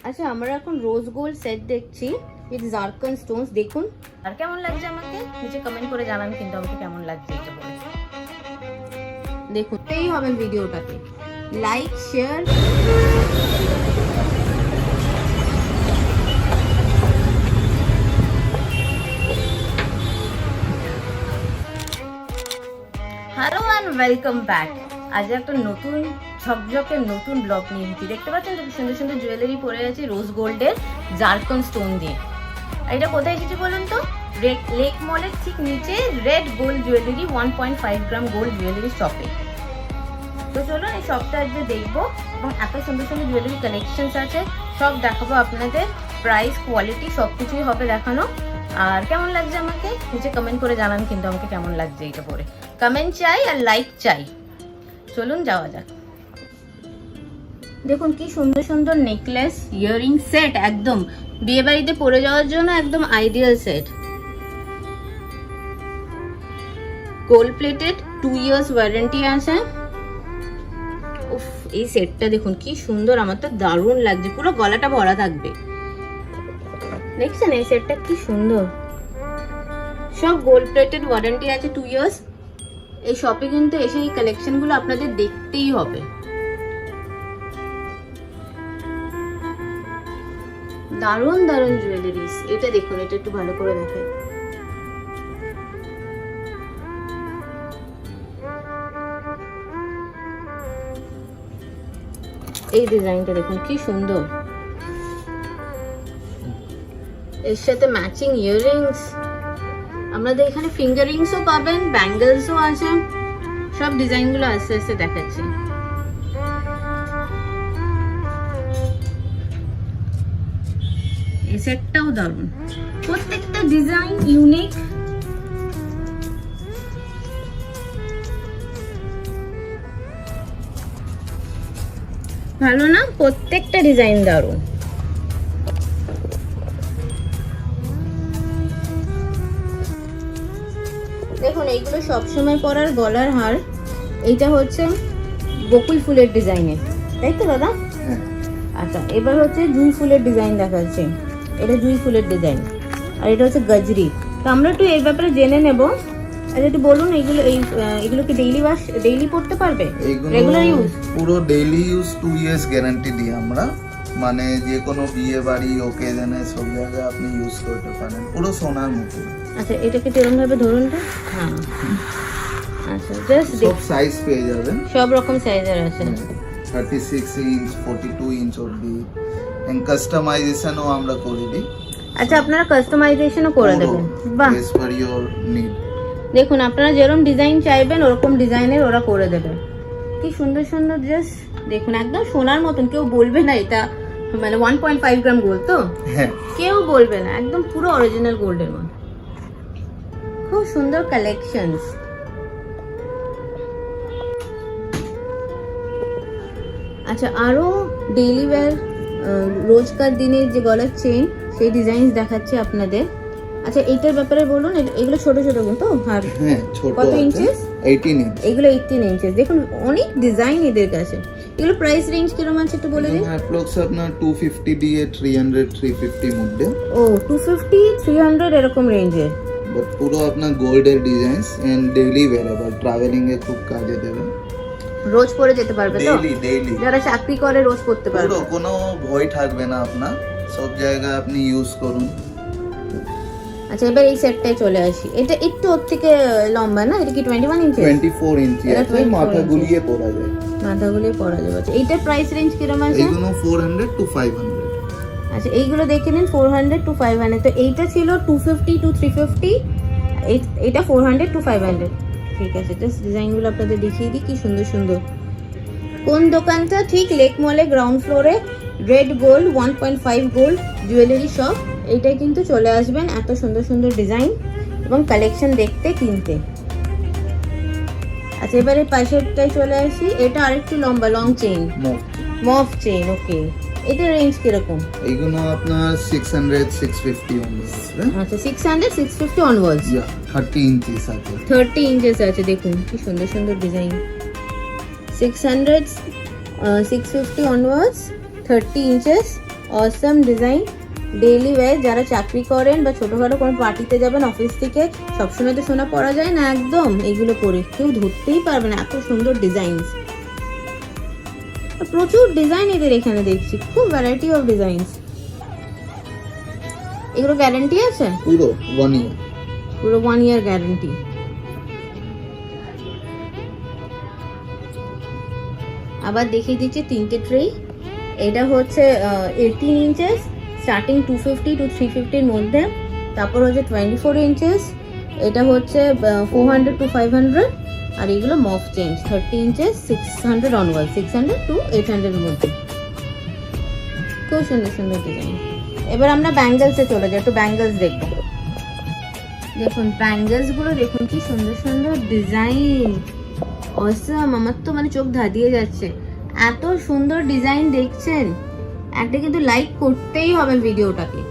আচ্ছা আমরা এখন রোজ গোল্ড সেট দেখছি উইথ জারকন স্টোনস। দেখুন আর কেমন লাগছে আমাকে নিচে কমেন্ট করে জানান কিন্তু আমাকে কেমন লাগছে এটা বলে। দেখুন এই হবে ভিডিওটাকে like share. Hello and welcome back. আজ একটা নতুন ঝকঝকে নতুন ব্লগ নিয়ে এসেছি। দেখতে পাচ্ছেন তো সুন্দর সুন্দর জুয়েলারি পরে আছে রোজ গোল্ডের জারকন স্টোন দিয়ে। আর এটা কোথায় এসেছি বলুন তো? লেক মলের ঠিক নিচে রেড গোল্ড জুয়েলারি 1.5 গ্রাম গোল্ড জুয়েলারি শপে। তো চলুন এই শপটা আজকে দেখবো এবং এত সুন্দর সুন্দর জুয়েলারি কালেকশনস আছে সব দেখাবো আপনাদের। প্রাইস কোয়ালিটি সব কিছুই হবে দেখানো। আর কেমন লাগছে আমাকে নিচে কমেন্ট করে জানান কিন্তু আমাকে কেমন লাগছে এটা পরে। কমেন্ট চাই আর লাইক চাই। চলুন যাওয়া যাক। দেখুন কি সুন্দর সুন্দর নেকলেস ইয়াররিং সেট, একদম বিয়ে বাড়িতে পরে যাওয়ার জন্য একদম ideal set. Gold plated 2 years warranty আছে। উফ এই সেটটা দেখুন কি সুন্দর, আমার তো দারুণ লাগছে, পুরো গলাটা ভরা থাকবে। দেখছেন এই সেটটা কি সুন্দর, সব গোল্ড প্লেটেড ওয়ারেন্টি আছে 2 ইয়ার্স। এই শপে কিন্তু এসে এই কালেকশন গুলো আপনাদের দেখতেই হবে। দারুণ দারুণ জুয়েলারিস। এটা দেখুন, এটা একটু ভালো করে দেখেন। এই ডিজাইনটা দেখুন কি সুন্দর, এর সাথে ম্যাচিং ইয়াররিংস। আমাদের এখানে ফিঙ্গার রিংসও পাবেন, ব্যাঙ্গেলসও আছে। সব ডিজাইনগুলো আস্তে আস্তে দেখাচ্ছি। এই সেটটাও দারুণ, প্রত্যেকটা ডিজাইন ইউনিক। ভালো না? প্রত্যেকটা ডিজাইন দারুণ। দেখুন এইগুলো সবসময় পরার গলার হার। এইটা হচ্ছে বকুল ফুলের ডিজাইনের, তাই তো দাদা? আচ্ছা এবার হচ্ছে জুই ফুলের ডিজাইন দেখাচ্ছে। এটা জুই ফুলের ডিজাইন আর এটা হচ্ছে গজরি। তো আমরা একটু এই ব্যাপারে জেনে নেব। আচ্ছা একটু বলুন এগুলো কি ডেইলি পড়তে পারবে? Regular use? পুরো ডেইলি ইউজ 2 ইয়ার্স গ্যারান্টি দিই আমরা, মানে যে কোনো বিয়ে বাড়ি ওকেজনে সব জায়গায় আপনি ইউজ করতে পারেন, পুরো সোনার মতো। আচ্ছা এটাকে এরকম ভাবে ধরুন তো। হ্যাঁ আচ্ছা জাস্ট সব সাইজ পেয়ে যাবেন, সব রকম সাইজের আছে। 36 ইঞ্চ 42 ইঞ্চ অবধি। এন্ড কাস্টমাইজেশনও আমরা করে দিই। আচ্ছা আপনারা কাস্টমাইজেশনও করে দেবেন? বাহ, বেস ফর ইওর নিড। দেখুন আপনারা যেরকম ডিজাইন চাইবেন ওরকম ডিজাইনের ওরা করে দেবে। কি সুন্দর সুন্দর ড্রেস দেখুন, একদম সোনার মতন। কেউ বলবে না এটা মানে 1.5 গ্রাম গোল্ড, তো কেউ বলবে না, একদম পুরো অরিজিনাল গোল্ডের মতো। খুব সুন্দর কালেকশনস। আচ্ছা আরো ডেইলি ওয়্যার রোজকার দিনের যে গলার চেন সেই ডিজাইন দেখাচ্ছি আপনাদের। আচ্ছা এইটার ব্যাপারে বলুন, এগুলো ছোট ছোট তো? হ্যাঁ ছোট। কত ইঞ্চেস? 18 ইঞ্চ। এগুলো 18 ইঞ্চেস। দেখুন অনেক ডিজাইন এদের কাছে। এগুলো প্রাইস রেঞ্জ কিরকম আছে একটু বলে দিন। অ্যাপ্রক্স আপনার 250 দিয়ে 300 350 মধ্যে। ও 250 300 এরকম রেঞ্জে। বাট পুরো আপনার গোল্ডের designs and daily wearable, traveling এ খুব কাজে দেবে। রোজ পরে যেতে পারবে তো? ডেইলি যারা চাকরি করে রোজ পরতে পারবে। পুরো কোনো ভয় থাকবে না আপনার, সব জায়গায় আপনি ইউজ করুন। আচ্ছা এবার এই সেটটাই চলে আসি। এটা একটু ওর থেকে লম্বা না? এটা কি 21 ইঞ্চি? 24 ইঞ্চি আছে, মাথা গুলিয়ে পরা যায়। মাথা গুলিয়ে পরা যাবে। আচ্ছা এইটার প্রাইস রেঞ্জ কিরকম আছে? এইগুলো 400 টু 500। আচ্ছা এইগুলো দেখে নিন 400 টু 500। তো এইটা ছিল 250 টু 350, এইটা 400 টু 500। ঠিক আছে, জাস্ট ডিজাইনগুলো আপনাদের দেখিয়ে দিই কি সুন্দর সুন্দর। কোন দোকানটা? ঠিক লেক মলে গ্রাউন্ড ফ্লোরে red gold 1.5 gold jewellery shop. এইটাই কিন্তু চলে আসবেন, এত সুন্দর সুন্দর ডিজাইন এবং কালেকশন দেখতে কিনতে। আচ্ছা এবারে পাশেরটাই চলে আসি। এটা আরেকটু লম্বা, লং চেইন, মফ চেইন। ওকে এটা রেঞ্জ কিরকম? এইগুলো আপনার 600 650 অনওয়ার্ডস। আচ্ছা 600 650 অনওয়ার্ডস। 30 ইঞ্চিস আছে। 30 ইঞ্চেস আছে। দেখুন কি সুন্দর সুন্দর ডিজাইন। 600 650 অনওয়ার্ডস, 30 ইঞ্চেস, অসম ডিজাইন, ডেইলি ওয়্যার, যারা চাকরি করেন বা ছোটোখাটো কোনো পার্টিতে যাবেন অফিস থেকে, সবসময় তো সোনা পরা যায় না একদম, এগুলো পরে কেউ ধরতেই পারবে না, এত সুন্দর ডিজাইন। প্রচুর ডিজাইন এদের এখানে দেখছি, খুব ভ্যারাইটি অফ ডিজাইন। এগুলো গ্যারান্টি আছে? পুরো 1 ইয়ার, পুরো 1 ইয়ার গ্যারান্টি। আবার দেখিয়ে দিচ্ছি 3টে ট্রে। এটা হচ্ছে 18 ইঞ্চেস, স্টার্টিং 250 to 350 এর মধ্যে। তারপর হচ্ছে 24 ইঞ্চেস, এটা হচ্ছে 400 to 500। আর এগুলো মফ চেঞ্জ 30 ইঞ্চেস, 600 অনওয়ার্ড, 600 to 800 এর মধ্যে। খুব সুন্দর সুন্দর ডিজাইন। এবার আমরা ব্যাঙ্গেলসে চলে যাই, একটু ব্যাঙ্গেলস দেখবো। দেখুন ব্যাঙ্গেলস গুলো দেখুন কি সুন্দর সুন্দর ডিজাইন, অসম। আমার তো মানে চোখ ধাঁধিয়ে যাচ্ছে, এত সুন্দর ডিজাইন দেখছেন। একটা কিন্তু লাইক করতেই হবে ভিডিওটাকে,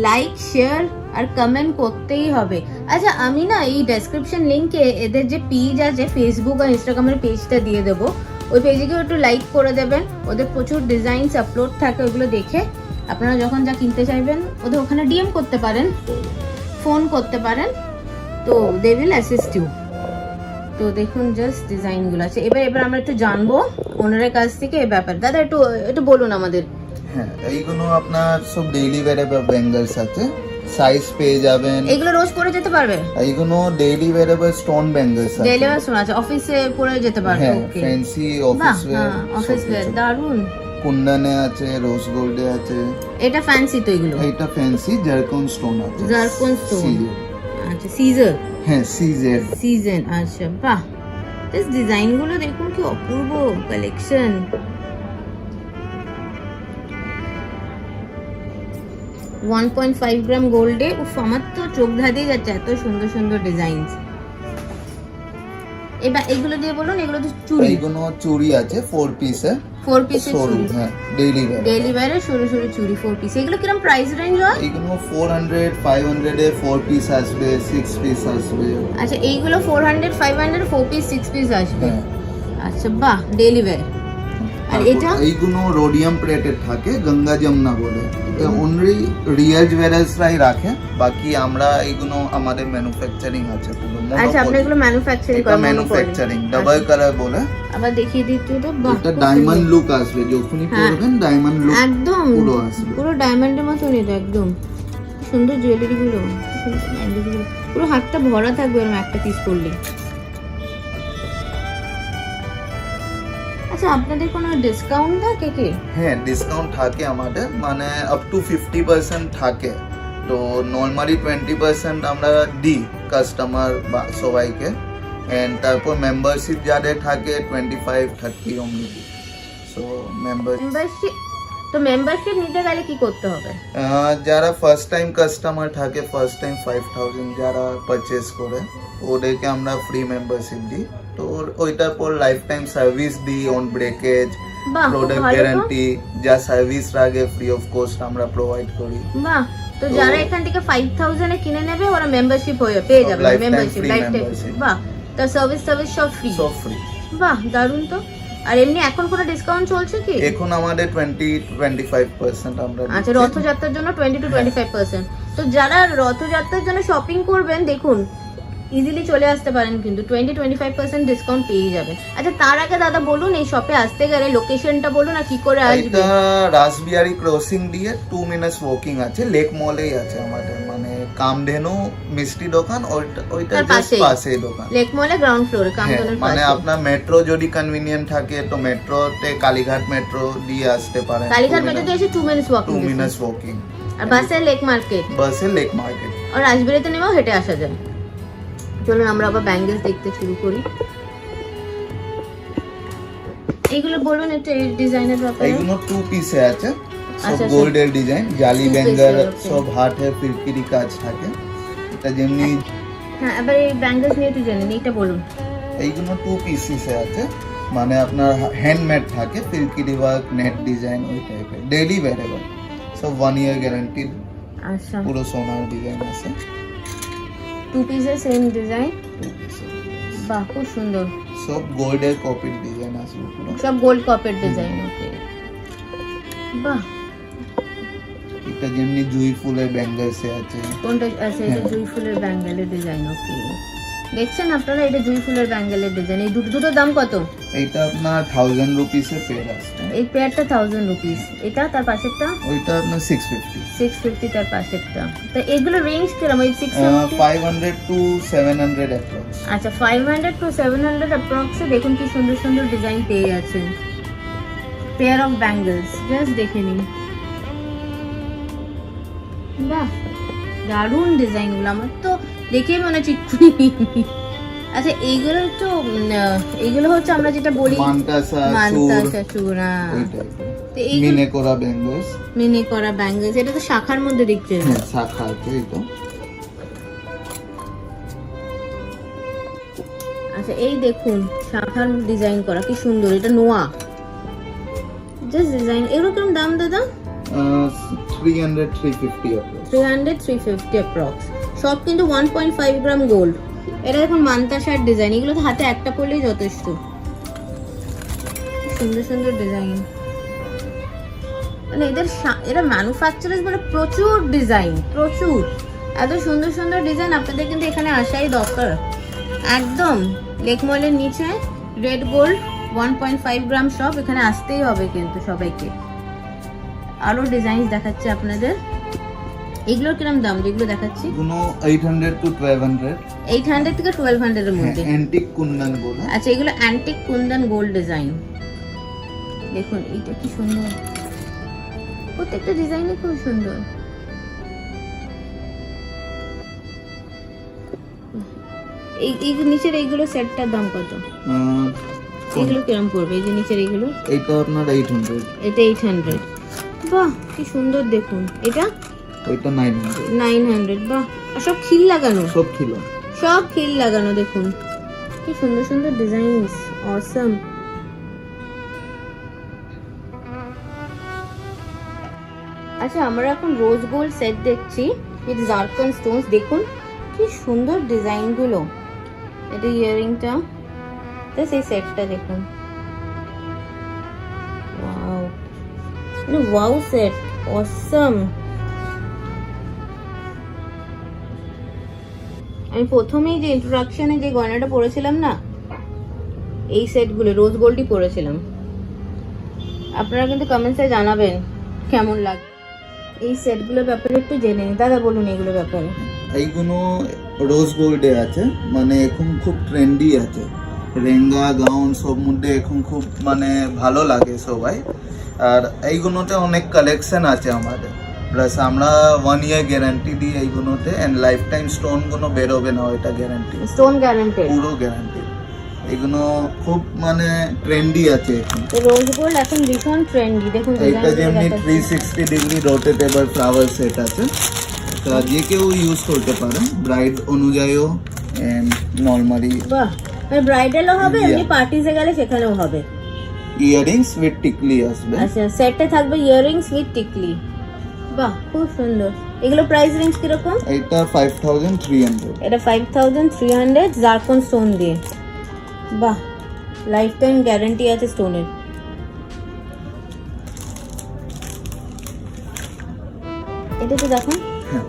লাইক শেয়ার আর কমেন্ট করতেই হবে। আচ্ছা আমি না এই ডেসক্রিপশন লিঙ্কে এদের যে পেজ আছে ফেসবুক আর ইনস্টাগ্রামের পেজটা দিয়ে দেবো, ওই পেজে গিয়ে একটু লাইক করে দেবেন। ওদের প্রচুর ডিজাইনস আপলোড থাকে, ওইগুলো দেখে আপনারা যখন যা কিনতে চাইবেন ওদের ওখানে ডিএম করতে পারেন, ফোন করতে পারেন, তো দে উইল অ্যাসিস্ট ইউ। তো দেখুন জাস্ট ডিজাইনগুলো আছে। এবার আমরা একটু জানবো ওনারের কাছ থেকে এই ব্যাপার। দাদা একটু বলুন আমাদের। হ্যাঁ, এইগুলো আপনার সব ডেইলি ওয়্যারেবল ব্যাঙ্গলস আছে, সাইজ পেয়ে যাবেন। এগুলো রোজ পরে যেতে পারবে? এইগুলো ডেইলি ওয়্যারেবল স্টোন ব্যাঙ্গলস আছে, ডেইলি ওয়্যার স্টোন আছে, অফিসে পরে যেতে পারবে। হ্যাঁ, okay, fancy office wear, office wear দারুন। কুন্দনে আছে, রোজ গোল্ডে আছে। এটা ফ্যান্সি তো এগুলো? এটা ফ্যান্সি জারকন স্টোন আছে, জারকন স্টোন। সিজার। আচ্ছা সিজার, হ্যাঁ সিজার, সিজন। আচ্ছা বাহ, এই ডিজাইনগুলো দেখুন কি অপূর্ব কালেকশন। $1.5 গ্রাম গোল্ডে, উফ আমার তো চোখ ধাঁধিয়ে যাচ্ছে, এত সুন্দর সুন্দর ডিজাইন। এবার এগুলো দিয়ে বলুন, এগুলো তো চুড়ি? এইগুলো চুড়ি আছে 4 পিসে, 4 পিসের চুড়ি। হ্যাঁ ডেইলি ওয়্যার, ডেইলি ওয়্যারে সরু সরু চুড়ি 4 পিস। এগুলো কিরকম প্রাইস রেঞ্জ হয়? এইগুলো 400 500 এ 4 পিস আসবে, 6 পিস আসবে। আচ্ছা এইগুলো 400 500 4 পিস 6 পিস আসবে। হ্যাঁ। আচ্ছা বাহ, ডেইলি ওয়্যার। আর এটা এইগুলো রোডিয়াম প্লেটেড থাকে, গঙ্গা যমুনা বলে। এটা অনলি রিয়েল জুয়েলার্সরাই রাখে, বাকি আমরা এইগুলো আমাদের ম্যানুফ্যাকচারিং আছে পুরো। আচ্ছা আপনি এগুলো ম্যানুফ্যাকচারিং করেন? ম্যানুফ্যাকচারিং ডাবল কালার বলে। আবার দেখিয়ে দিতে তো বাহ, এটা ডায়মন্ড লুক আসবে, যখনই পরবেন ডায়মন্ড লুক একদম পুরো আসবে, পুরো ডায়মন্ডের মতন। এটা একদম সুন্দর জুয়েলারি গুলো, পুরো হাতটা ভরা থাকবে এরকম একটা পিস পরলে। আচ্ছা আপনাদের কোনো ডিসকাউন্ট থাকে কি? হ্যাঁ ডিসকাউন্ট থাকে আমাদের, মানে আপ টু 50% থাকে। তো নর্মালি 20% আমরা দিই কাস্টমার বা সবাইকে, এন্ড তারপর মেম্বারশিপ যাদের থাকে 25-30 অমনি। সো মেম্বারশিপ, তো মেম্বারশিপ নিতে গেলে কি করতে হবে? যারা ফার্স্ট টাইম কাস্টমার থাকে, ফার্স্ট টাইম 5000 যারা পারচেজ করে, ওদেরকে আমরা ফ্রি মেম্বারশিপ দিই। তো ওইটার পর লাইফ টাইম সার্ভিস দিই, অন ব্রেকেজ, বাহ, প্রোডাক্ট গ্যারান্টি, যা সার্ভিস লাগে ফ্রি অফ কস্ট আমরা প্রোভাইড করি। বাহ, তো যারা এখান থেকে 5000 এ কিনে নেবে ওরা মেম্বারশিপ পেয়ে যাবে, মেম্বারশিপ লাইফ টাইম। বাহ, তার সার্ভিস সব ফ্রি? সব ফ্রি। বাহ দারুন তো। আর এমনি এখন কোনো ডিসকাউন্ট চলছে কি? এখন আমাদের 20-25% আমরা। আচ্ছা রথযাত্রার জন্য 20 to 25%। তো যারা রথযাত্রার জন্য শপিং করবেন দেখুন ইজিলি চলে আসতে পারেন, কিন্তু 20-25% ডিসকাউন্ট পেয়ে যাবেন। আচ্ছা তার আগে দাদা বলুন এই শপে আসতে গেলে লোকেশনটা বলুন আর কি করে আসবে? এটা রাসবিহারি ক্রসিং দিয়ে 2 মিনিটস ওয়াকিং আছে, লেক মলেই আছে আমাদের, মানে কামধেনু মিষ্টি দোকান ওইটা জাস্ট পাশেই দোকান, লেক মলে গ্রাউন্ড ফ্লোরে কামধেনুর পাশে। মানে আপনার মেট্রো যদি কনভিনিয়েন্ট থাকে তো মেট্রোতে কালীঘাট মেট্রো দিয়ে আসতে পারেন। কালীঘাট মেট্রোতে এসে 2 মিনিটস ওয়াকিং, 2 মিনিটস ওয়াকিং। আর বাসে লেক মার্কেট, বাসে লেক মার্কেট। আর রাজবাড়িতে নেমেও হেঁটে আসা যায়। চলুন আমরা আবার ব্যাঙ্গেলস দেখতে শুরু করি। এইগুলো বলুন একটু এই ডিজাইনের ব্যাপারে। এইগুলো 2 পিসে আছে, সব আচ্ছা, গোল্ডের ডিজাইন, জালি 2 ব্যাঙ্গেল, piece, okay. সব হার্টের ফিরকিরি কাজ থাকে। এটা যেমনি হ্যাঁ, এবার এই ব্যাঙ্গেলস নিয়ে একটু জেনে নিই, এটা বলুন। এইগুলো 2 পিসে আছে, মানে আপনার হ্যান্ডমেড থাকে, ফিরকিরি ওয়ার্ক, নেট ডিজাইন ওই টাইপের, ডেইলি ওয়্যারেবল, সব 1 ইয়ার গ্যারান্টিড। আচ্ছা পুরো সোনার ডিজাইন আছে, 2 পিসের সেম ডিজাইন। বাহ খুব সুন্দর, সব গোল্ডের কপির ডিজাইন আছে পুরো, সব গোল্ড কপের ডিজাইন। ওকে বাহ, এটা যেমনি জুই ফুলের ব্যাঙ্গলস আছে। কোনটা? আচ্ছা, এটা হ্যাঁ। জুই ফুলের ব্যাঙ্গেলের ডিজাইন। ওকে, দেখছেন আপনারা, এটা জুই ফুলের ব্যাঙ্গেলের ডিজাইন। এই দুটোর দাম কত? এটা আপনার 1000 রুপিসে পেয়ার আসবে। এই পেয়ারটা 1000 রুপিস। এটা তার পাশেরটা ওইটা আপনার 650। 650 তার পাশেরটা। তো এগুলো রেঞ্জ কিরকম? ওই 650 500 to 700 অ্যাপ্রক্স। আচ্ছা, 500 to 700 অ্যাপ্রক্সে দেখুন কি সুন্দর সুন্দর ডিজাইন পেয়ে যাচ্ছেন। পেয়ার অফ ব্যাঙ্গলস, জাস্ট দেখে নিন। বাহ, দারুণ ডিজাইনগুলো, আমার তো দেখেই মনে হচ্ছে এক্ষুনি। আচ্ছা, এইগুলো তো এইগুলো হচ্ছে আমরা যেটা বলি মান্তাসা চূড়া। তো এই মিনে করা ব্যাঙ্গলস। মিনি করা ব্যাঙ্গলস, এটা তো শাখার মধ্যে দেখছেন। হ্যাঁ, শাখা আছে এটা। আচ্ছা, এই দেখুন শাখার ডিজাইন করা, কি সুন্দর। এটা নোয়া জাস্ট ডিজাইন। এগুলো কিরকম দাম দাদা? 300 350 অ্যাপ্রক্স। 300 350 অ্যাপ্রক্স। সব কিন্তু 1.5 গ্রাম গোল্ড। এটা দেখুন মান্তাসার ডিজাইন, এগুলো তো হাতে একটা পরলেই যথেষ্ট। সুন্দর সুন্দর ডিজাইন, মানে এরা ম্যানুফ্যাকচারার্স, মানে প্রচুর ডিজাইন, প্রচুর। এত সুন্দর সুন্দর ডিজাইন, আপনাদের কিন্তু এখানে আসাই দরকার। একদম লেক মলের নিচে রেড গোল্ড 1.5 গ্রাম শপ, এখানে আসতেই হবে কিন্তু সবাইকে। আরো ডিজাইন দেখাচ্ছে আপনাদের। এগুলোর কিরকম দাম যেগুলো দেখাচ্ছি? এগুলো 800 to 1200। 800 থেকে 1200 এর মধ্যে। অ্যান্টিক কুন্দন বলে। আচ্ছা, এগুলো অ্যান্টিক কুন্দন গোল্ড ডিজাইন। দেখুন এটা কি সুন্দর, প্রত্যেকটা ডিজাইনই খুব সুন্দর। এই যে নিচের এইগুলো সেটটার দাম কত? এগুলো কিরকম পড়বে? এই যে নিচের এইগুলো, এটা আপনার 800। এটা 800। বাহ, কি সুন্দর দেখুন। এটা ওইটা 900। 900। বাহ, আর সব খিল লাগানো, সব কিলো। সব খিল লাগানো। দেখুন কি সুন্দর সুন্দর ডিজাইনস, অসম। আচ্ছা, আমরা এখন রোজ গোল্ড সেট দেখছি উইথ জারকন স্টোনস। দেখুন কি সুন্দর ডিজাইনগুলো। এটা ইয়ারিংটা, জাস্ট এই সেটটা দেখুন। ওয়াও, মানে ওয়াও সেট, অসম। আমি প্রথমেই যে ইন্ট্রোডাকশনে যে গয়নাটা পরেছিলাম না, এই সেটগুলো রোজ গোল্ডই পরেছিলাম। আপনারা কিন্তু কমেন্টসে জানাবেন কেমন লাগে। এই সেটগুলোর ব্যাপারে একটু জেনে নিন। দাদা বলুন এগুলোর ব্যাপারে। এইগুলো রোজ গোল্ডে আছে, মানে এখন খুব ট্রেন্ডি আছে। লেহেঙ্গা গাউন সব মধ্যে এখন খুব মানে ভালো লাগে সবাই। আর এইগুলোতে অনেক কালেকশন আছে আমাদের। প্লাস আমরা 1 ইয়ার গ্যারান্টি দিই এইগুলোতে, এন্ড লাইফ টাইম স্টোন কোনো বেরোবে না, এটা গ্যারান্টি। স্টোন গ্যারান্টেড, পুরো গ্যারান্টি। এগুলো খুব মানে ট্রেন্ডি আছে এখন। রোজ গোল্ড এখন ভীষণ ট্রেন্ডি। দেখুন এটা যেমনি 360 ডিগ্রি রোটেটেবল ফ্লাওয়ার সেট আছে, তা যে কেউ ইউজ করতে পারে, ব্রাইড অনুযায়ীও এন্ড নরমালি। বাহ, মানে ব্রাইডালও হবে, Yeah. এমনি পার্টিজে গেলে সেখানেও হবে। ইয়ারিংস উইথ টিকলি আসবে। আচ্ছা, সেটে থাকবে ইয়ারিংস উইথ টিকলি। বাহ, খুব সুন্দর। এগুলো প্রাইস রেঞ্জ কিরকম? এটা 5300। এটা 5300 জারকন স্টোন দিয়ে। বাহ, লাইফ টাইম গ্যারান্টি আছে স্টোনের। এটা তো দেখুন। হ্যাঁ,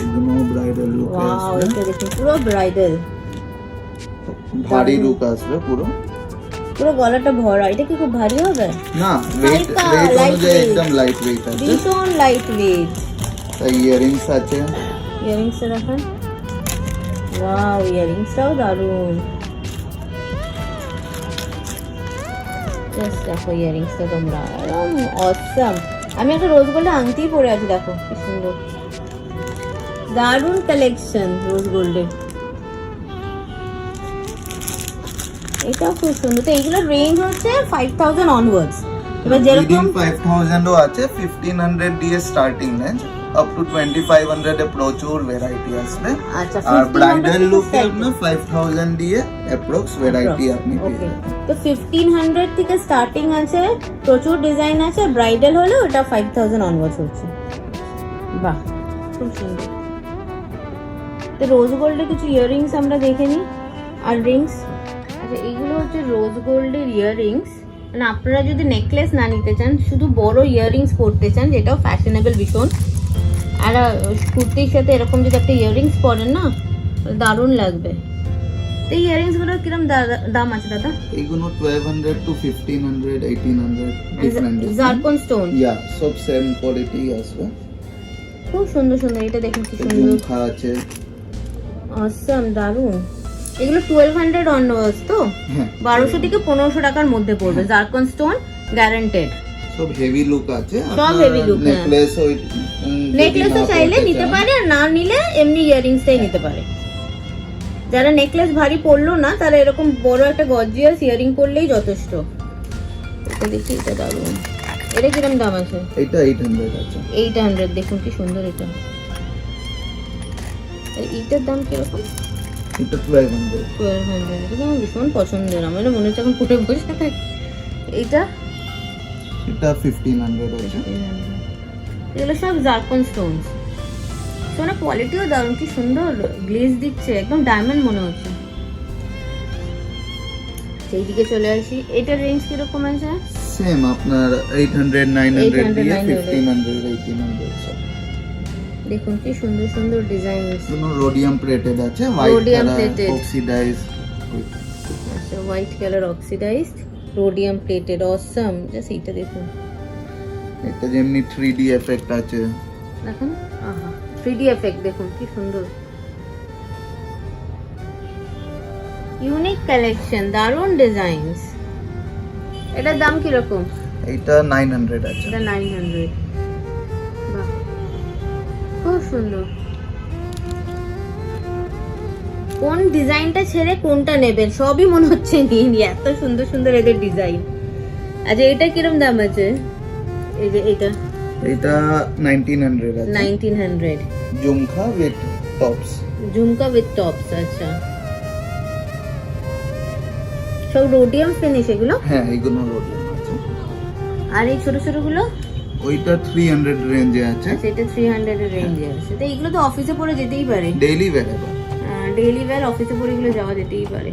এগুলো ব্রাইডাল লুক ওয়াও, আসবে, এটা দেখুন পুরো ব্রাইডাল, ভারী লুক আসবে পুরো। পুরো গলাটা ভরা। এটা কি খুব ভারী হবে? না, ওয়েট হালকা, ওয়েট light অনুযায়ী weight। একদম লাইট ওয়েট আছে। ভীষণ লাইট ওয়েট। তাই ইয়ারিংস আছে। ইয়ারিংসটা দেখুন। ওয়াও, ইয়ারিংসটাও দারুণ। জাস্ট দেখো ইয়ারিংসটা তোমরা, একদম অসাম। আমি একটা রোজ গোল্ডের আংটি পরে আছি, দেখো কি সুন্দর, দারুণ কালেকশন রোজ গোল্ডের। এটাও খুব সুন্দর। তো এইগুলোর রেঞ্জ হচ্ছে 5000 অনওয়ার্ডস। এবার যেরকম 5000 ও আছে, 1500 দিয়ে স্টার্টিং রেঞ্জ, আপ টু 2500 এ প্রচুর ভ্যারাইটি আসবে। আচ্ছা, আর 1500 ব্রাইডাল লুকে থেকে আপনার 5000 দিয়ে অ্যাপ্রক্স ভ্যারাইটি আপনি পেয়ে ওকে। যাবেন। তো 1500 থেকে স্টার্টিং আছে, প্রচুর ডিজাইন আছে। ব্রাইডাল হলে ওটা 5000 অনওয়ার্ডস হচ্ছে। বাহ, খুব সুন্দর। তো রোজ গোল্ডে কিছু ইয়ারিংস আমরা দেখে নিই। আর রিংস, আচ্ছা এইগুলো হচ্ছে রোজ গোল্ডের ইয়াররিংস। মানে আপনারা যদি নেকলেস না নিতে চান, শুধু বড় ইয়াররিংস পরতে চান, যেটাও ফ্যাশনেবল ভীষণ, আর কুর্তির সাথে এরকম যদি একটা ইয়াররিংস পরেন না, দারুণ লাগবে। তো এই ইয়াররিংসগুলোর কিরকম দাম আছে দাদা? এইগুলো 1200 to 1500 1800 ডিফারেন্ট জারকন স্টোন, ইয়া সব সেম কোয়ালিটি আসবে। খুব সুন্দর সুন্দর। এটা দেখুন কি সুন্দর, ঝুমকা আছে, অসাম, দারুণ। এগুলো 1200 অনওয়ার্ডস তো, হ্যাঁ 1200 থেকে 1500 টাকার মধ্যে পড়বে। জারকন স্টোন গ্যারান্টেড, সব হেভি লুক আছে। সব heavy look, হ্যাঁ। নেকলেস ওই নেকলেসও চাইলে নিতে পারে, আর না নিলে এমনি ইয়াররিংসটাই নিতে পারে। যারা নেকলেস ভারী পরলো না, তারা এরকম বড় একটা গর্জিয়াস ইয়াররিং পরলেই যথেষ্ট। এটা দেখি, এটা দারুণ। এটা কিরকম দাম আছে? এটা 800 আছে। 800, দেখুন কি সুন্দর এটা। আর এইটার দাম কিরকম? এটা 1200। 1200, এটা তো আমার ভীষণ পছন্দের, আমার না মনে হচ্ছে এখন পরে বসে থাকি। এইটা এটা 1500 আছে। এগুলো সব জারকন স্টোনস। সোনা কোয়ালিটিও দারুণ, কি সুন্দর গ্লেজ দিচ্ছে, একদম ডায়মন্ড মনে হচ্ছে। সেই দিকে চলে আসি, এটার রেঞ্জ কিরকম আছে? সেম আপনার 800 900 দিয়ে 800, 1500 1800 সব। দেখুন কি সুন্দর সুন্দর ডিজাইনস। কোনো রোডিয়াম প্লেটেড আছে, white Rhodium colour plated। Oxidise. আচ্ছা, white colour oxidised rhodium plated, awesome. Just এইটা দেখুন, এটা যেমনি 3D এফেক্ট আছে। দেখুন, আহা 3D এফেক্ট দেখুন কি সুন্দর। ইউনিক কালেকশন, দারুণ ডিজাইনস। এটার দাম কিরকম? এটা 900 আছে। এটা 900। বাহ, খুব সুন্দর। কোন ডিজাইনটা ছেড়ে কোনটা নেবেন সবই মনে হচ্ছে নিয়ে নিয়ে, এত সুন্দর সুন্দর এদের ডিজাইন। আচ্ছা, এটা কিরকম দাম আছে? এই যে এটা এটা 1900 আছে। 1900, jhumka with tops. Jhumka with tops. আচ্ছা, সব রোডিয়াম ফিনিশ এগুলো। হ্যাঁ এগুলো রোডিয়াম আছে। আর এই ছোট ছোট গুলো? ওইটা 300 রেঞ্জে আছে। আচ্ছা, এটা 300 এর রেঞ্জে আছে। তো এগুলো তো অফিসে পরে যেতেই পারে, ডেইলি ওয়্যারেবল। ডেইলি ওয়্যার, অফিসে পরে এগুলো যাওয়া যেতেই পারে।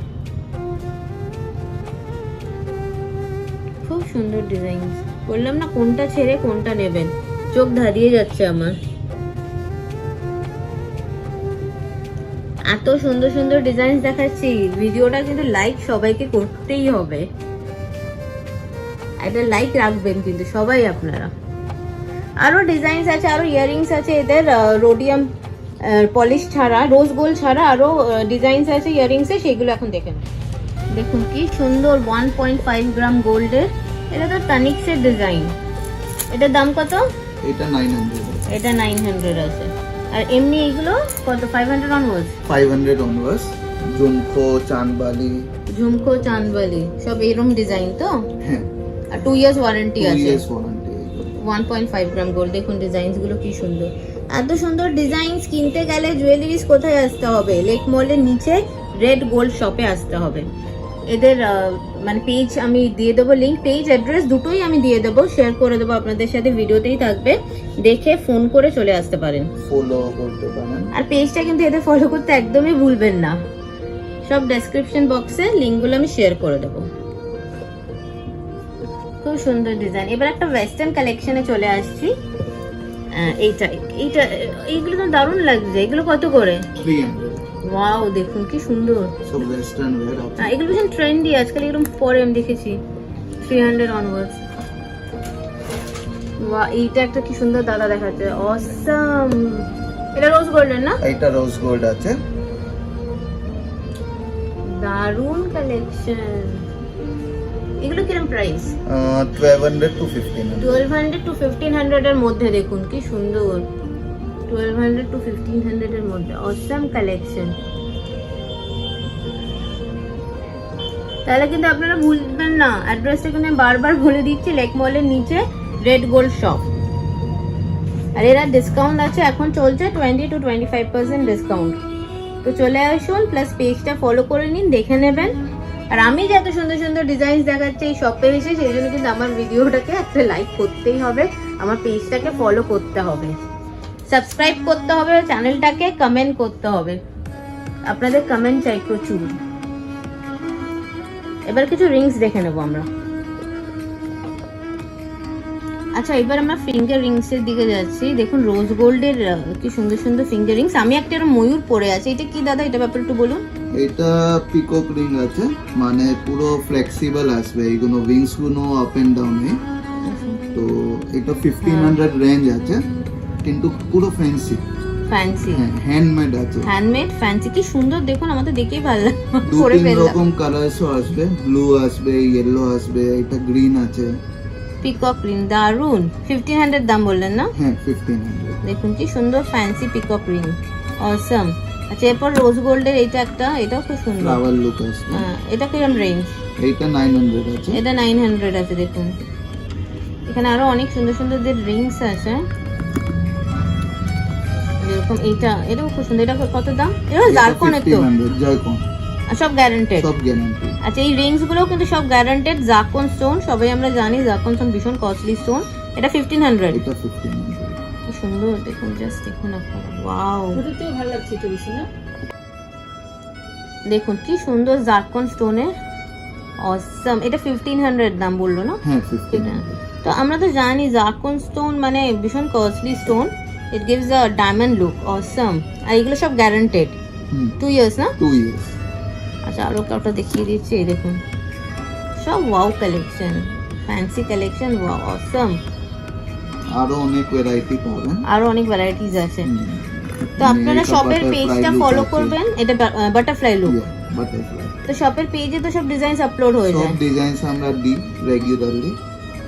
খুব সুন্দর ডিজাইন। বললাম না, কোনটা ছেড়ে কোনটা নেবেন, চোখ ধাঁধিয়ে যাচ্ছে আমার। এত সুন্দর সুন্দর ডিজাইন দেখাচ্ছি, ভিডিওটা কিন্তু লাইক সবাইকে করতেই হবে। একটা লাইক রাখবেন কিন্তু সবাই আপনারা। আরো ডিজাইন আছে, আরো ইয়াররিংস আছে এদের রোডিয়াম পলিশ ছাড়া, রোজ গোল্ড ছাড়া আরো ডিজাইন আছে ইয়াররিংসে, সেগুলো এখন দেখেন। দেখুন কি সুন্দর 1.5 গ্রাম গোল্ডের। এটা তো টানিক্সের ডিজাইন। এটার দাম কত? এটা 900 আছে। এটা 900 আছে। আর এমনি এগুলো কত? 500 অনওয়ার্ডস। 500 অনওয়ার্ডস। ঝুমকো, চাঁদবালি। ঝুমকো, চাঁদবালি সব এরকম ডিজাইন তো। হ্যাঁ, আর 2 ইয়ার্স ওয়ারেন্টি 2 আছে। years warranty। 1.5 গ্রাম গোল্ড। দেখুন ডিজাইনস গুলো কি সুন্দর। এত সুন্দর ডিজাইনস কিনতে গেলে জুয়েলারিজ কোথায় আসতে হবে? লেক মলের নিচে রেড গোল্ড শপে আসতে হবে। এদের মানে পেজ আমি দিয়ে দেবো, লিঙ্ক, পেজ অ্যাড্রেস দুটোই আমি দিয়ে দেবো, শেয়ার করে দেবো আপনাদের সাথে, ভিডিওতেই থাকবে, দেখে ফোন করে চলে আসতে পারেন, ফলো করতে পারেন। আর পেজটা কিন্তু এদের ফলো করতে একদমই ভুলবেন না। সব ডেসক্রিপশন বক্সে লিঙ্কগুলো আমি শেয়ার করে দেবো। খুব সুন্দর ডিজাইন। এবার একটা ওয়েস্টার্ন কালেকশনে চলে আসছি। এইটা এইটা এইগুলো তো দারুণ লাগছে। এগুলো কত করে? 300। ওয়াও, দেখুন কি সুন্দর। সব ওয়েস্টার্ন ওয়্যার আছে। এগুলো ভীষণ ট্রেন্ডি, আজকাল এরকম পরে আমি দেখেছি। 300 অনওয়ার্ডস। ওয়া, এইটা একটা কি সুন্দর দাদা দেখাচ্ছে, অসাম। এটা রোজ গোল্ডের না? এটা রোজ গোল্ড আছে। দারুণ কালেকশন। এগুলো কিরকম প্রাইস? 1200 to 1500। 1200 to 1500 এর মধ্যে। দেখুন কি সুন্দর, 1200 to 1500 এর মধ্যে অসাম কালেকশন। তাহলে কিন্তু আপনারা ভুলবেন না, অ্যাড্রেসটা কিন্তু আমি বারবার বলে দিচ্ছি, লেক মলের নিচে রেড গোল্ড শপ। আর এরা ডিসকাউন্ট আছে, এখন চলছে 20 to 25% ডিসকাউন্ট। তো চলে আসুন, প্লাস পেজটা ফলো করে নিন, দেখে নেবেন। আর আমি যে এত সুন্দর সুন্দর ডিজাইন দেখাচ্ছি এই শপে এসে, সেই জন্য কিন্তু আমার ভিডিওটাকে একটা লাইক করতেই হবে, আমার পেজটাকে ফলো করতে হবে, সাবস্ক্রাইব করতে হবে চ্যানেলটাকে, কমেন্ট করতে হবে। আপনাদের কমেন্ট চাই প্রচুর। এবার কিছু রিংস দেখে নেবো আমরা। আচ্ছা, এবার আমরা ফিঙ্গার রিংস এর দিকে যাচ্ছি। দেখুন রোজ গোল্ডের কি সুন্দর সুন্দর ফিঙ্গার রিংস। আমি একটা ময়ূর পরে আছে, এটা কি দাদা, এটা ব্যাপারে একটু বলুন। এটা পিকক রিং আছে, মানে পুরো ফ্লেক্সিবল আসবে, এইগুলো উইংস গুলো আপ এন্ড ডাউন হয়। তো এটা 1500 রেঞ্জ আছে, কিন্তু পুরো ফ্যান্সি ফ্যান্সি হ্যান্ডমেড আছে, হ্যান্ডমেড ফ্যান্সি। কি সুন্দর দেখুন, আমার তো দেখেই ভালো লাগলো, দু পরে তিন ফেললাম। রকম কালারসও আসবে, ব্লু আসবে, ইয়েলো আসবে, এটা গ্রিন আছে। পিকক রিং দারুন। 1500 দাম বললেন না? হ্যাঁ 1500। দেখুন কি সুন্দর ফ্যান্সি পিকক রিং, অসম। আচ্ছা, এরপর রোজ গোল্ডের এইটা একটা, এটাও খুব সুন্দর। ফ্লাওয়ার লুক আসবে। এটা কিরকম রেঞ্জ? এইটা 900 আছে। এটা 900 আছে। দেখুন এখানে আরো অনেক সুন্দর সুন্দর যে রিংস আছে, যেরকম এইটা, এটাও খুব সুন্দর। এটা কত দাম? এটা জারকনের তো? 1500 জারকন, সব গ্যারান্টেড? সব গ্যারান্টি। আচ্ছা, এই রিংস গুলো কিন্তু সব গ্যারান্টেড। জারকন স্টোন, সবাই আমরা জানি জারকন স্টোন ভীষণ কস্টলি স্টোন। এটা 1500। এটা 1500। কি সুন্দর দেখুন, জাস্ট দেখুন আপনারা, ওয়াও, ওটাতেও ভালো লাগছে তো বেশি না? দেখুন কি সুন্দর জারকন স্টোনের, অসম। এটা 1500 দাম বললো না? হ্যাঁ 1500। তো আমরা তো জানি জারকন স্টোন মানে ভীষণ costly stone, it gives a diamond look, awesome. আর এগুলো সব গ্যারান্টেড 2 ইয়ার্স না? 2 ইয়ার্স। আচ্ছা, আরো কাউটা দেখিয়ে দিচ্ছি। এই দেখুন সব wow collection, fancy collection, wow, awesome. আরো অনেক ভ্যারাইটি পাবেন, আরো অনেক ভ্যারাইটিস আছে। তো মানে আপনারা এটা শপের butterfly পেজটা look ফলো আছে। করবেন। এটা বাটারফ্লাই লুক। বাটারফ্লাই তো শপের পেজে তো সব ডিজাইনস আপলোড হয়ে সব যায়। ডিজাইনস আমরা দিই রেগুলারলি,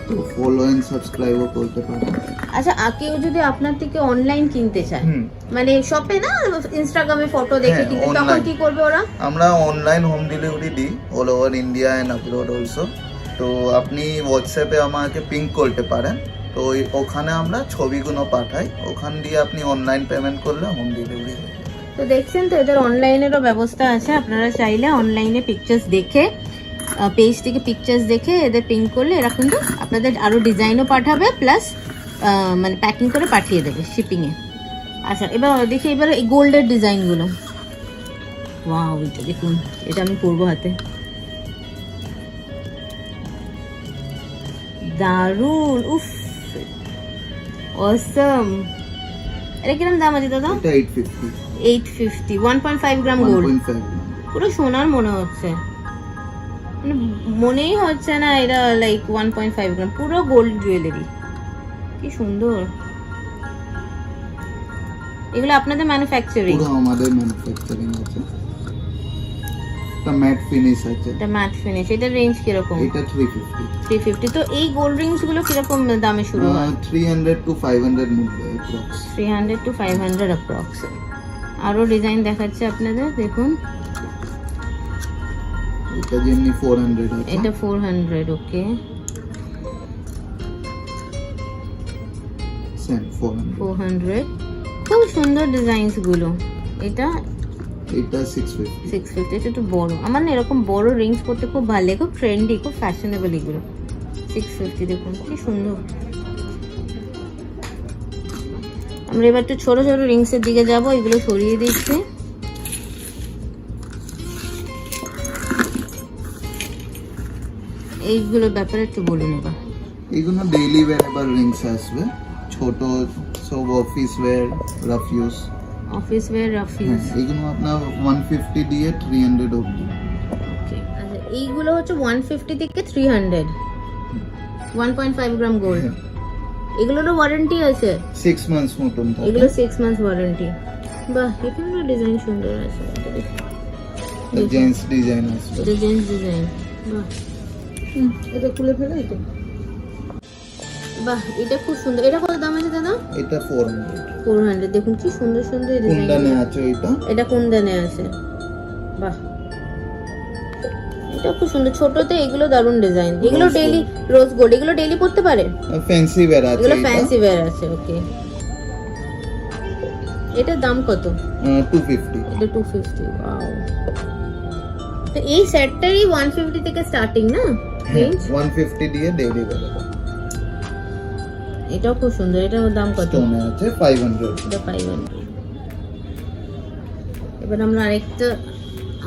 তো ফলো এন্ড সাবস্ক্রাইবও করতে পারেন। আচ্ছা, কেউ যদি আপনার থেকে অনলাইন কিনতে চায়, মানে শপে না, ইনস্টাগ্রামে ফটো দেখে হ্যাঁ, কিনতে, তখন online। কি করবে ওরা? আমরা অনলাইন হোম ডেলিভারি দিই all over India and abroad also. তো আপনি হোয়াটসঅ্যাপে আমাকে পিং করতে পারেন, তো ওখানে আমরা ছবিগুলো পাঠাই, ওখান দিয়ে আপনি অনলাইন পেমেন্ট করলে হোম ডেলিভারি হয়ে যায়। তো দেখছেন তো, এদের অনলাইনেরও ব্যবস্থা আছে। আপনারা চাইলে অনলাইনে পিকচার্স দেখে, পেজ থেকে পিকচার্স দেখে এদের পিং করলে এরা কিন্তু আপনাদের আরও ডিজাইনও পাঠাবে, প্লাস মানে প্যাকিং করে পাঠিয়ে দেবে শিপিংয়ে। আচ্ছা, এবার দেখি এবার এই গোল্ডের ডিজাইনগুলো। ওয়াও, এটা দেখুন, এটা আমি পরবো হাতে, দারুন, উফ, অসম। এটা কিরকম দাম আছে দাদা? এটা 850। 850, 1.5 গ্রাম গোল্ড, 1.5 পুরো সোনার মনে হচ্ছে, মানে মনেই হচ্ছে না এটা লাইক 1.5 গ্রাম, পুরো গোল্ড জুয়েলারি। কি সুন্দর। এগুলো আপনাদের ম্যানুফ্যাকচারিং? পুরো আমাদের ম্যানুফ্যাকচারিং আছে। এটা ম্যাট ফিনিশ আছে। এটা ম্যাট ফিনিশ। এটা রেঞ্জ কিরকম? এটা 350। 350। তো এই গোল্ড রিংস গুলো কিরকম দামে শুরু হয়? 300 to 500 মধ্যে approx। 300 to 500 approx. আরো ডিজাইন দেখাচ্ছে আপনাদের, দেখুন এটা যেমনি 400 আছে। এটা 400, ওকে, সেম 400। 400। খুব সুন্দর ডিজাইনস গুলো। এটা 650। 650। এটা একটু বড়, আমার না এরকম বড় রিংস পরতে খুব ভালো লাগে, খুব ট্রেন্ডি, খুব ফ্যাশনেবল এগুলো। 650, দেখুন কি সুন্দর। আমরা এবার একটু ছোট ছোট রিংস এর দিকে যাব, এগুলো সরিয়ে দিচ্ছি। এইগুলোর ব্যাপারে একটু বলুন এবার। এগুলো ডেইলি ওয়্যারেবল রিংস আসবে, ছোট সব office wear, rough use. Office wear, rough use. এগুলো আপনার 150 দিয়ে 300 অবধি। ওকে, আচ্ছা এইগুলো হচ্ছে 150 থেকে 300, 1.5 গ্রাম গোল্ড। এগুলোরও ওয়ারেন্টি আছে? 6 মান্থস মতন থাকে। এগুলো 6 মান্থস ওয়ারেন্টি। বাহ, এখানে ডিজাইন সুন্দর আছে। জেন্টস ডিজাইন আসবে। এটা জেন্টস ডিজাইন। বাহ, এটা খুলে ফেলে এটা। বাহ, এটা খুব সুন্দর। এটা কত দাম আছে দাদা? এটা 400। 400। দেখুন কি সুন্দর সুন্দর ডিজাইন। কুন্দানে আছে এটা। এটা কুন্দানে আছে। বাহ, এটা খুব সুন্দর। ছোটতে এগুলো দারুন ডিজাইন। এগুলো Rose ডেইলি রোজ গোল্ড, এগুলো ডেইলি পড়তে পারে? ফ্যান্সি ওয়্যার আছে। এগুলো এটা ফ্যান্সি ওয়্যার আছে, ওকে। এটার দাম কত? 250। এটা 250। ওয়াও। তো এই সেটটারই 150 থেকে স্টার্টিং না রেঞ্জ? 150 দিয়ে ডেইলি ওয়্যার। এটাও খুব সুন্দর। এটার দাম কত? স্টোনে আছে 500। এটা 500। এবার আমরা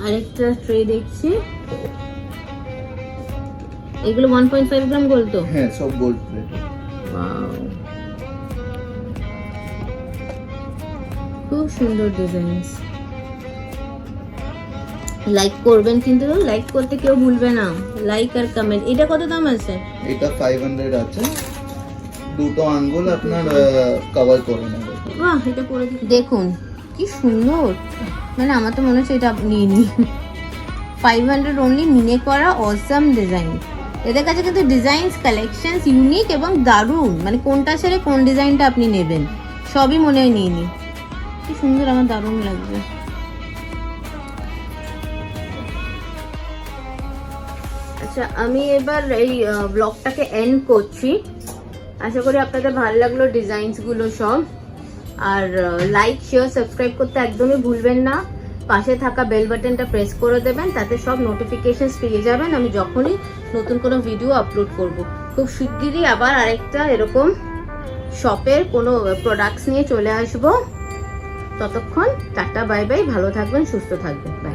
আরেকটা ট্রে দেখছি। এগুলো 1.5 গ্রাম গোল্ড তো? হ্যাঁ সব গোল্ড প্লেট। Wow. খুব সুন্দর ডিজাইনস। লাইক করবেন কিন্তু, লাইক করতে কেউ ভুলবে না, লাইক আর কমেন্ট। এটা কত দাম আছে? এটা 500 আছে, দুটো আঙ্গুল আপনার কভার করে নেবে। বাহ, এটা পরে দেখুন কি সুন্দর, মানে আমার তো মনে হচ্ছে এটা নিয়ে নি। 500 অনলি, মিনে করা অসাম ডিজাইন। এদের কাছে কিন্তু ডিজাইনস কালেকশনস ইউনিক এবং দারুণ, মানে কোনটা ছেড়ে কোন ডিজাইনটা আপনি নেবেন সবই মনে হয় নিয়ে নি। কি সুন্দর, আমার দারুণ লাগবে। আচ্ছা, আমি এবার এই ব্লগটাকে এন্ড করছি। আশা করি আপনাদের ভালো লাগলো ডিজাইনসগুলো সব। আর লাইক শেয়ার সাবস্ক্রাইব করতে একদমই ভুলবেন না। পাশে থাকা বেল বাটনটা প্রেস করে দেবেন, তাতে সব নোটিফিকেশনস পেয়ে যাবেন আমি যখনই নতুন কোনো ভিডিও আপলোড করব। খুব শিগগিরই আবার আরেকটা এরকম শপের কোনো প্রোডাক্টস নিয়ে চলে আসবো। ততক্ষণ টাটা, বাই বাই, ভালো থাকবেন, সুস্থ থাকবেন, বাই।